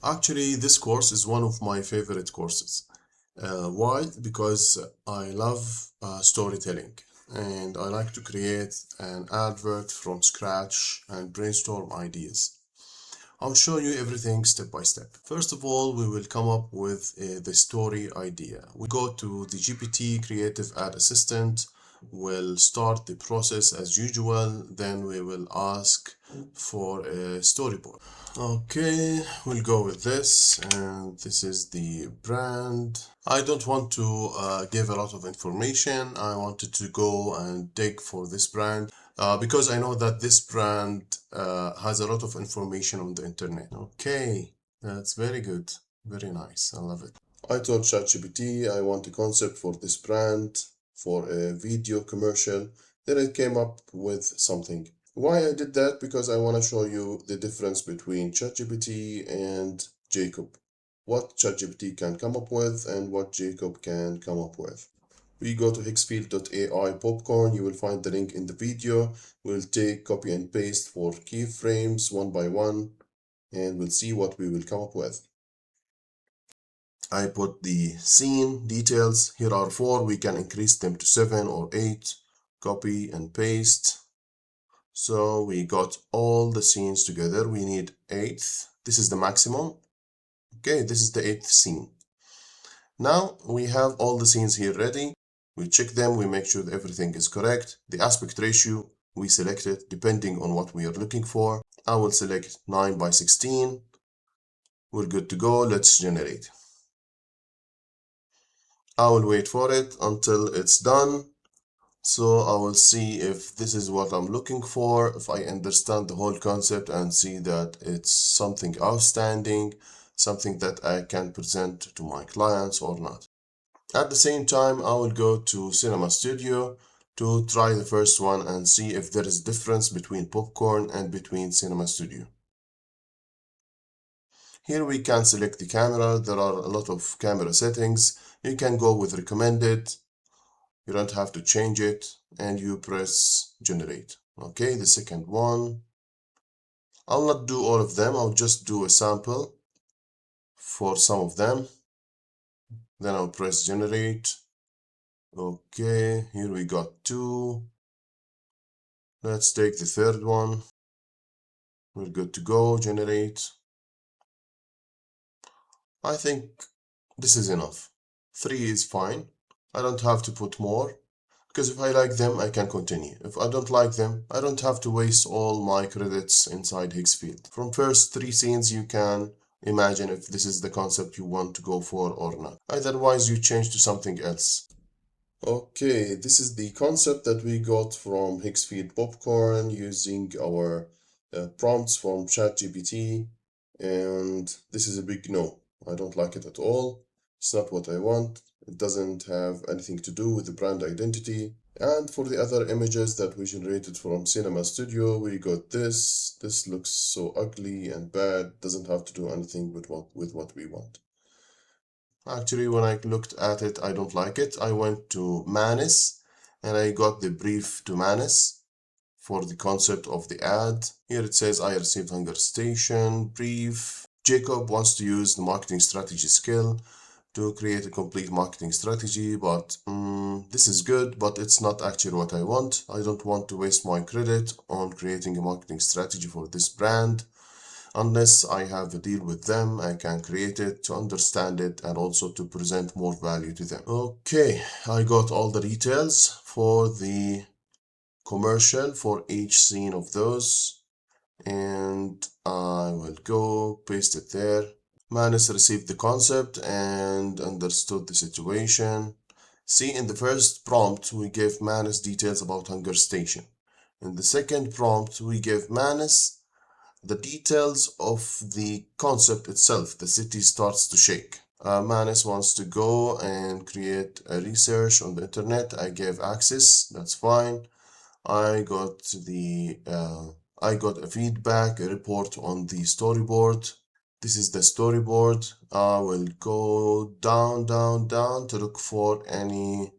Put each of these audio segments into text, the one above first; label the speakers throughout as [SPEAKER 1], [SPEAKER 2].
[SPEAKER 1] Actually, this course is one of my favorite courses. Why? Because I love storytelling and I like to create an advert from scratch and brainstorm ideas. I'll show you everything step by step. First of all, we will come up with the story idea. We go to the GPT Creative Ad Assistant. We'll start the process as usual. Then we will ask for a storyboard. Okay, we'll go with this, and this is the brand. I don't want to give a lot of information. I wanted to go and dig for this brand because I know that this brand has a lot of information on the internet. Okay, that's very good. Very nice. I love it. I told ChatGPT I want a concept for this brand for a video commercial. Then it came up with something. Why I did that? Because I want to show you the difference between ChatGPT and Jacob. What ChatGPT can come up with and what Jacob can come up with. We go to hexfield.ai popcorn. You will find the link in the video. We'll take copy and paste for keyframes one by one and we'll see what we will come up with. I put the scene details. Here are 4. We can increase them to 7 or 8. Copy and paste. So we got all the scenes together. We need 8th. This is the maximum. Okay, this is the 8th scene. Now we have all the scenes here ready. We check them, we make sure that everything is correct. The aspect ratio, we select it depending on what we are looking for. I will select 9 by 16. We're good to go. Let's generate. I will wait for it until it's done. So I will see if this is what I'm looking for, if I understand the whole concept and see that it's something outstanding, something that I can present to my clients or not. At the same time, I will go to Cinema Studio to try the first one and see if there is difference between Popcorn and between Cinema Studio. Here we can select the camera. There are a lot of camera settings. You can go with recommended. You don't have to change it and you press generate. Okay, the second one. I'll not do all of them. I'll just do a sample for some of them. Then I'll press generate. Okay, here we got 2. Let's take the third one. We're good to go, generate. I think this is enough. 3 is fine. I don't have to put more. Because if I like them, I can continue. If I don't like them, I don't have to waste all my credits inside Higgsfield. From first 3 scenes, you can imagine if this is the concept you want to go for or not. Otherwise, you change to something else. Okay, this is the concept that we got from Higgsfield Popcorn using our prompts from ChatGPT. And this is a big no. I don't like it at all. It's not what I want. It doesn't have anything to do with the brand identity. And for the other images that we generated from Cinema Studio, we got this. This looks so ugly and bad. Doesn't have to do anything with what we want. Actually, when I looked at it, I don't like it. I went to Manis and I got the brief to Manis for the concept of the ad. Here it says, I received HungerStation brief. Jacob wants to use the marketing strategy skill to create a complete marketing strategy, but this is good, but it's not actually what I want. I don't want to waste my credit on creating a marketing strategy for this brand. Unless I have a deal with them, I can create it to understand it and also to present more value to them. Okay, I got all the details for the commercial for each scene of those, and I will go paste it there. Manis received the concept and understood the situation. See, in the first prompt, we gave Manis details about HungerStation. In the second prompt, we gave Manis the details of the concept itself. The city starts to shake. Manis wants to go and create a research on the internet. I gave access, that's fine. I got a feedback, a report on the storyboard. This is the storyboard. I will go down to look for any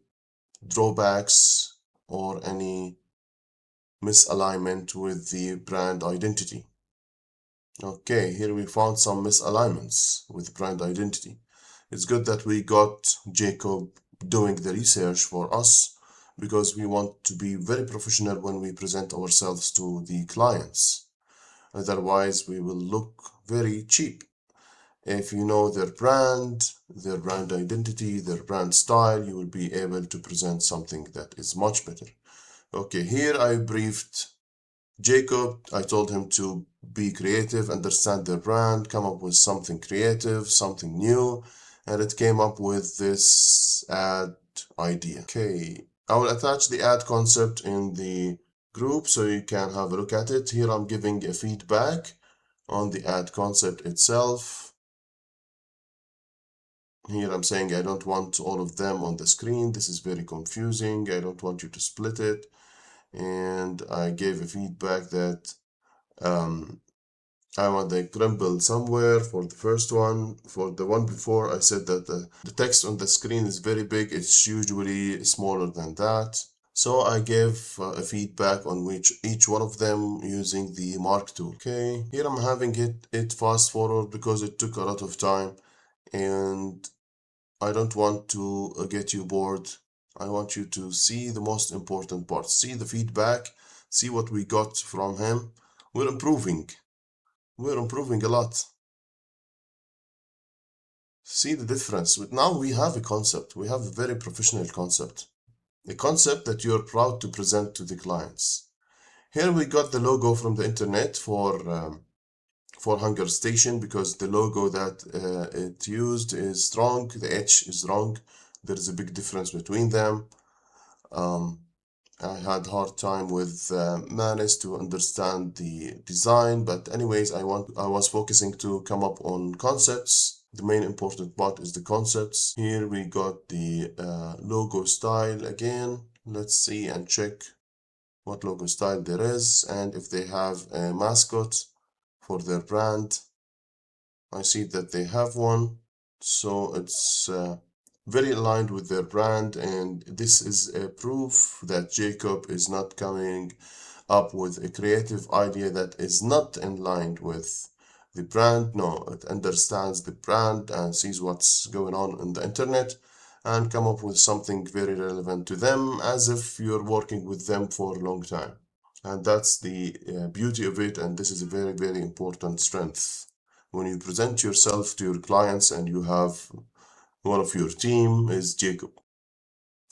[SPEAKER 1] drawbacks or any misalignment with the brand identity. Okay, here we found some misalignments with brand identity. It's good that we got Jacob doing the research for us because we want to be very professional when we present ourselves to the clients. Otherwise, we will look very cheap. If you know their brand identity, their brand style, you will be able to present something that is much better. Okay, here I briefed Jacob. I told him to be creative, understand their brand, come up with something creative, something new, and it came up with this ad idea. Okay, I will attach the ad concept in the group so you can have a look at it. Here I'm giving a feedback on the ad concept itself. Here I'm saying I don't want all of them on the screen. This is very confusing. I don't want you to split it. And I gave a feedback that I want the crumble somewhere for the first one. For the one before, I said that the text on the screen is very big. It's usually smaller than that. So I gave a feedback on which each one of them using the mark tool. Okay, here I'm having it fast forward because it took a lot of time and I don't want to get you bored. I want you to see the most important part. See the feedback, see what we got from him. We're improving. We're improving a lot. See the difference. Now we have a concept. We have a very professional concept. A concept that you're proud to present to the clients. Here we got the logo from the internet for HungerStation because the logo that it used is strong. The H is wrong. There is a big difference between them. I had hard time with Manis to understand the design, but anyways, I was focusing to come up on concepts. The main important part is the concepts. Here we got the logo style again. Let's see and check what logo style there is and if they have a mascot for their brand. I see that they have one, so it's very aligned with their brand, and this is a proof that Jacob is not coming up with a creative idea that is not in line with the brand. No, it understands the brand and sees what's going on in the internet and come up with something very relevant to them as if you're working with them for a long time. And that's the beauty of it, and this is a very, very important strength. When you present yourself to your clients and you have one of your team is Jacob.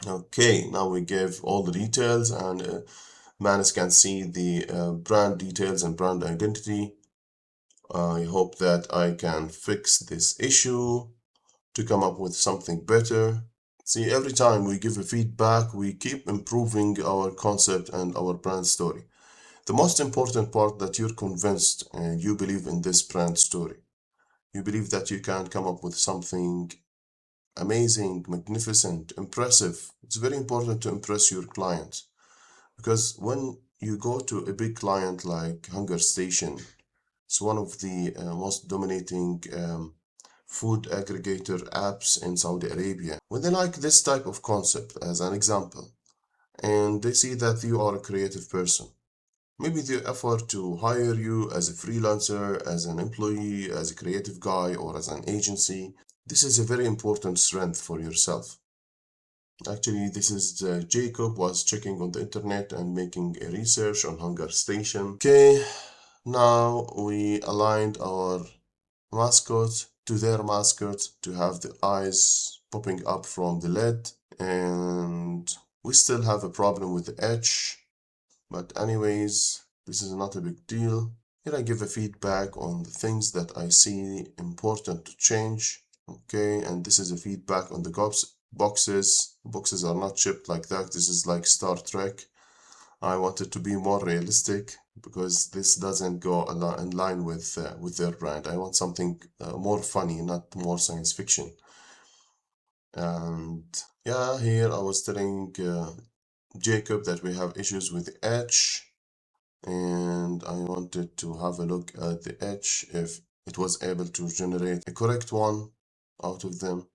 [SPEAKER 1] Okay, now we give all the details and Manis can see the brand details and brand identity. I hope that I can fix this issue to come up with something better. See, every time we give a feedback, we keep improving our concept and our brand story. The most important part that you're convinced and you believe in this brand story. You believe that you can come up with something amazing, magnificent, impressive. It's very important to impress your clients because when you go to a big client like HungerStation, it's one of the most dominating food aggregator apps in Saudi Arabia. When they like this type of concept, as an example, and they see that you are a creative person, maybe they offer to hire you as a freelancer, as an employee, as a creative guy, or as an agency. This is a very important strength for yourself. Actually, this is Jacob was checking on the internet and making a research on HungerStation. Okay, now we aligned our mascot to their mascot to have the eyes popping up from the lid, and we still have a problem with the edge, but anyways, this is not a big deal. Here I give a feedback on the things that I see important to change. Okay, and this is a feedback on the boxes. Boxes are not shipped like that. This is like Star Trek. I want it to be more realistic because this doesn't go in line with their brand. I want something more funny, not more science fiction. And yeah, here I was telling Jacob that we have issues with the edge, and I wanted to have a look at the edge if it was able to generate a correct one out of them,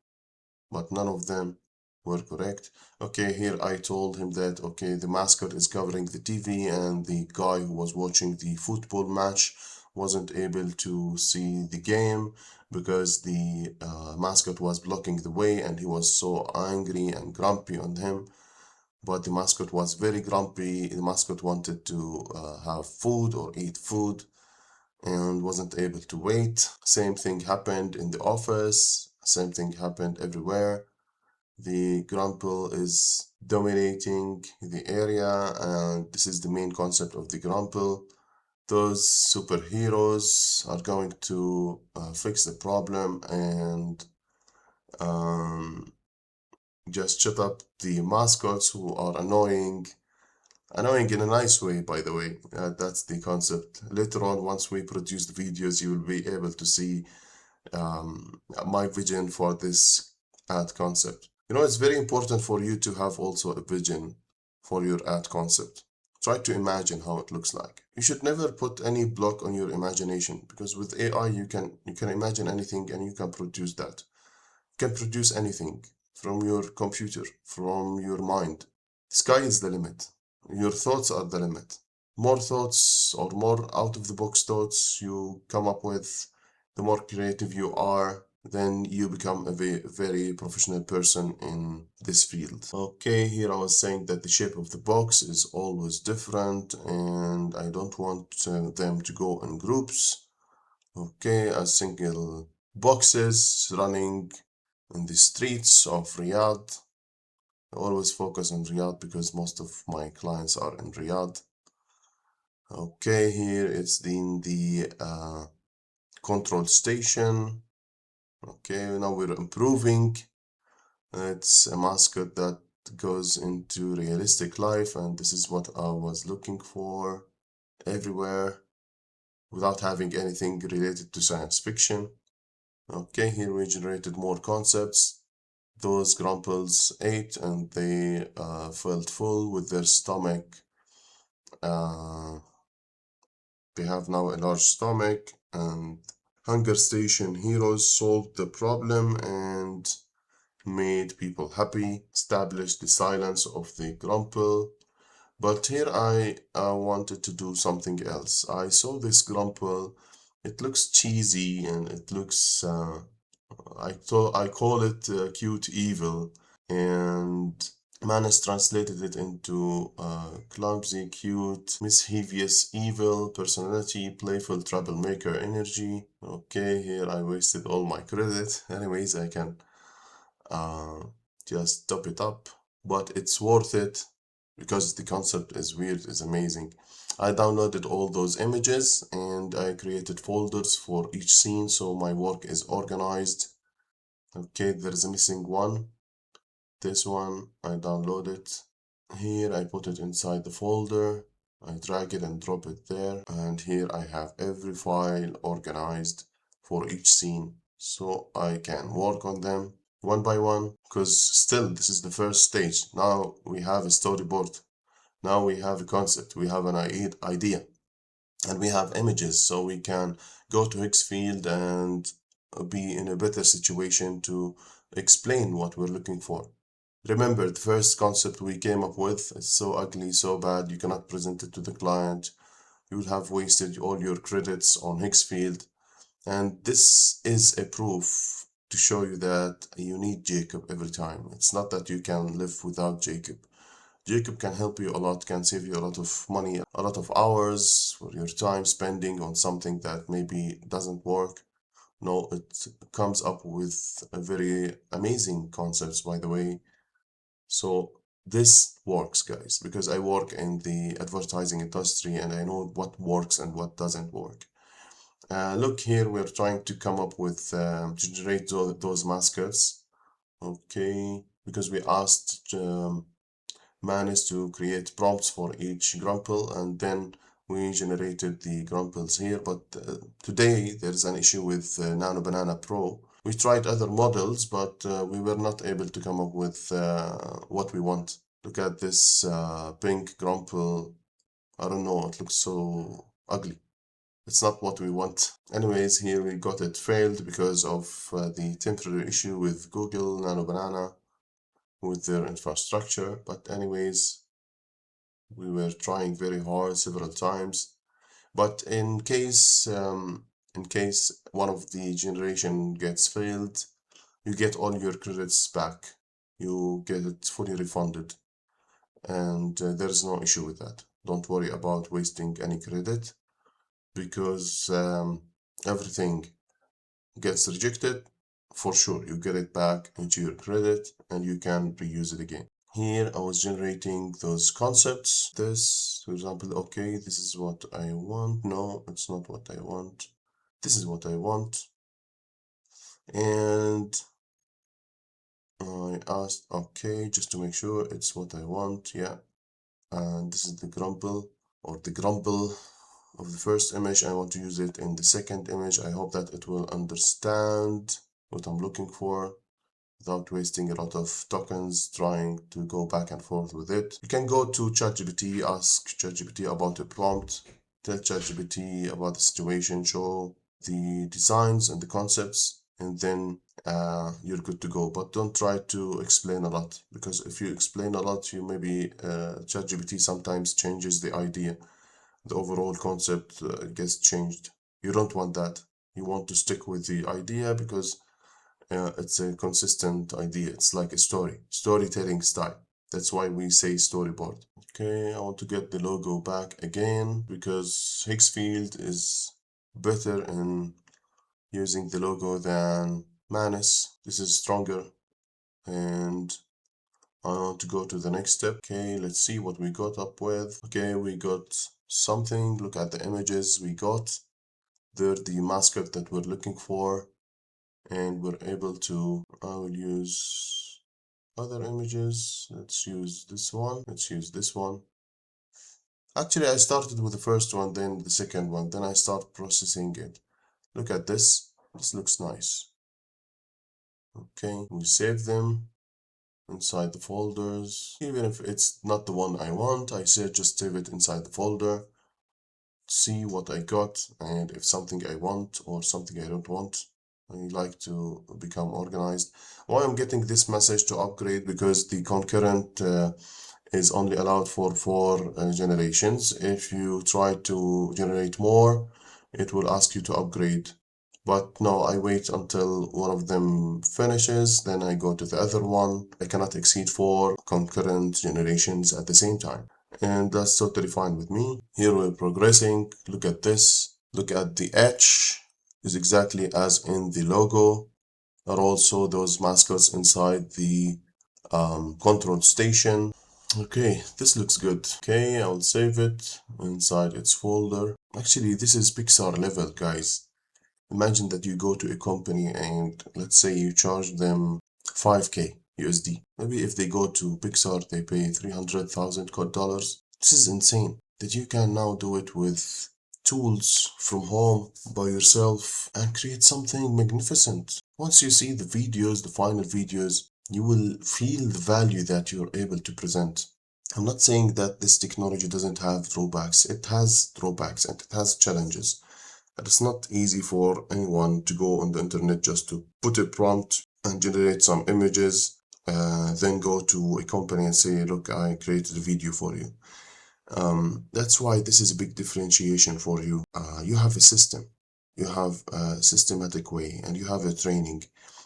[SPEAKER 1] but none of them were correct. Okay, here I told him that, okay, the mascot is covering the TV and the guy who was watching the football match wasn't able to see the game because the mascot was blocking the way, and he was so angry and grumpy on him. But the mascot was very grumpy. The mascot wanted to have food or eat food and wasn't able to wait. Same thing happened in the office. Same thing happened everywhere. The grumple is dominating the area, and this is the main concept of the grumple. Those superheroes are going to fix the problem and just shut up the mascots who are annoying in a nice way, by the way. That's the concept. Later on, once we produce the videos, you will be able to see my vision for this ad concept. It's very important for you to have also a vision for your ad concept. Try to imagine how it looks like. You should never put any block on your imagination, because with AI you can imagine anything and you can produce that. You can produce anything from your computer, from your mind. Sky is the limit. Your thoughts are the limit. More thoughts or more out of the box thoughts you come up with, the more creative you are, then you become a very professional person in this field. Okay, here I was saying that the shape of the box is always different and I don't want them to go in groups. Okay, as single boxes running in the streets of Riyadh. I always focus on Riyadh because most of my clients are in Riyadh. Okay, here it's in the control station. Okay, now we're improving. It's a mascot that goes into realistic life, and this is what I was looking for everywhere without having anything related to science fiction. Okay, here we generated more concepts. Those grumpels ate and they felt full with their stomach. They have now a large stomach, and HungerStation heroes solved the problem and made people happy, established the silence of the grumple. But here I wanted to do something else. I saw this grumple. It looks cheesy and it looks, I call it cute evil. And Manus translated it into clumsy, cute, mischievous, evil personality, playful troublemaker energy. Okay, here I wasted all my credit. Anyways, I can just top it up, but it's worth it because the concept is weird, is amazing. I downloaded all those images and I created folders for each scene so my work is organized. Okay, there's a missing one. This one, I download it. Here I put it inside the folder. I drag it and drop it there. And here I have every file organized for each scene so I can work on them one by one, because still this is the first stage. Now we have a storyboard. Now we have a concept. We have an idea. And we have images, so we can go to Xfield and be in a better situation to explain what we're looking for. Remember, the first concept we came up with is so ugly, so bad, you cannot present it to the client. You will have wasted all your credits on Xfield. And this is a proof to show you that you need Jacob every time. It's not that you can live without Jacob. Jacob can help you a lot, can save you a lot of money, a lot of hours for your time spending on something that maybe doesn't work. No, it comes up with a very amazing concepts, by the way. So this works, guys, because I work in the advertising industry and I know what works and what doesn't work. Look here, we're trying to come up with to generate those mascots. Okay, because we asked Manus to create prompts for each grumple, and then we generated the grumpels here. But today there's an issue with Nano Banana Pro. We tried other models, but we were not able to come up with what we want. Look at this pink grumple. I don't know, it looks so ugly. It's not what we want. Anyways, here we got it failed because of the temporary issue with Google Nano Banana with their infrastructure. But anyways, we were trying very hard several times. But in case one of the generation gets failed, you get all your credits back. You get it fully refunded, and there's no issue with that. Don't worry about wasting any credit, because everything gets rejected. For sure, you get it back into your credit and you can reuse it again. Here I was generating those concepts. This, for example, okay, this is what I want. No, it's not what I want. This is what I want. And I asked, okay, just to make sure it's what I want. Yeah. And this is the grumble, or the grumble of the first image. I want to use it in the second image. I hope that it will understand what I'm looking for without wasting a lot of tokens trying to go back and forth with it. You can go to ChatGPT, ask ChatGPT about a prompt, tell ChatGPT about the situation, show the designs and the concepts, and then you're good to go. But don't try to explain a lot, because if you explain a lot, you maybe ChatGPT sometimes changes the idea. The overall concept gets changed. You don't want that. You want to stick with the idea, because it's a consistent idea. It's like a storytelling style. That's why we say storyboard. Okay, I want to get the logo back again, because Higgsfield is better in using the logo than Manus. This is stronger, and I want to go to the next step. Okay, let's see what we got up with. Okay, we got something. Look at the images we got. They're the mascot that we're looking for, and we're able to, I will use other images. Let's use this one. Let's use this one. Actually, I started with the first one, then the second one, then I start processing it. Look at this. This looks nice. Okay, we save them inside the folders. Even if it's not the one I want, I say just save it inside the folder. See what I got, and if something I want or something I don't want, I like to become organized. Why I'm getting this message to upgrade? Because the concurrent is only allowed for 4 generations. If you try to generate more, it will ask you to upgrade. But no, I wait until one of them finishes, then I go to the other one. I cannot exceed 4 concurrent generations at the same time, and that's totally fine with me. Here we're progressing. Look at this. Look at the H is exactly as in the logo, are also those mascots inside the control station. Okay, this looks good. Okay, I'll save it inside its folder. Actually, this is Pixar level, guys. Imagine that you go to a company and let's say you charge them 5k USD. Maybe if they go to Pixar, they pay $300,000. This is insane that you can now do it with tools from home by yourself and create something magnificent. Once you see the videos, the final videos, you will feel the value that you're able to present. I'm not saying that this technology doesn't have drawbacks. It has drawbacks and it has challenges. And it's not easy for anyone to go on the internet just to put a prompt and generate some images, then go to a company and say, look, I created a video for you. That's why this is a big differentiation for you. You have a system, you have a systematic way, and you have a training.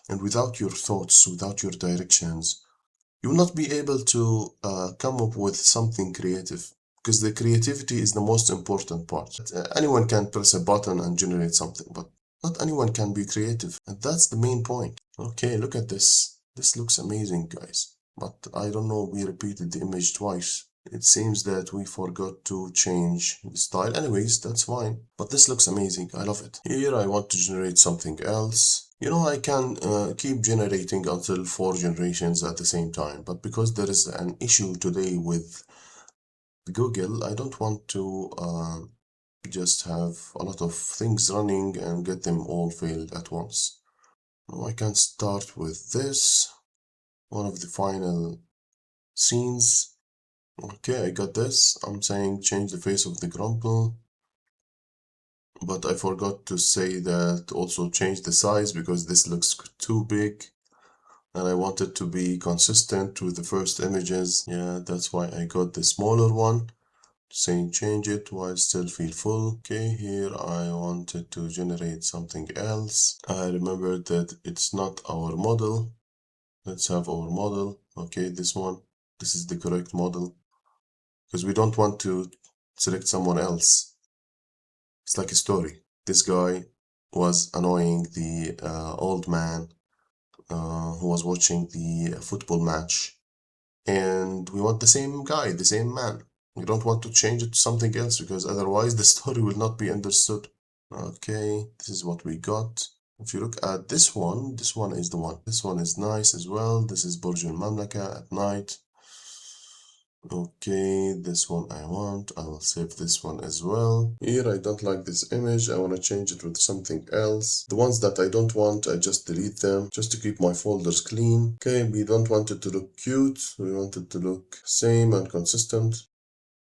[SPEAKER 1] And without your thoughts, without your directions, you will not be able to come up with something creative, because the creativity is the most important part. Anyone can press a button and generate something, but not anyone can be creative, and that's the main point. Okay, look at this. This looks amazing, guys. But I don't know, we repeated the image twice. It seems that we forgot to change the style. Anyways, that's fine. But this looks amazing. I love it. Here I want to generate something else. You know, I can keep generating until 4 generations at the same time. But because there is an issue today with Google, I don't want to just have a lot of things running and get them all failed at once. Now I can start with this, one of the final scenes. Okay, I got this. I'm saying change the face of the grumble, but I forgot to say that also change the size, because this looks too big and I want it to be consistent with the first images. Yeah, that's why I got the smaller one saying change it while still feel full. Okay, here I wanted to generate something else. I remembered that it's not our model. Let's have our model. Okay, this one. This is the correct model because we don't want to select someone else. It's like a story. This guy was annoying the old man who was watching the football match, and we want the same guy, the same man. We don't want to change it to something else because otherwise the story will not be understood. Okay, this is what we got. If you look at this one is the one. This one is nice as well. This is Burj Al Mamlaka at night. Okay, this one I want. I will save this one as well. Here I don't like this image. I want to change it with something else. The ones that I don't want, I just delete them just to keep my folders clean. Okay, we don't want it to look cute. We want it to look same and consistent.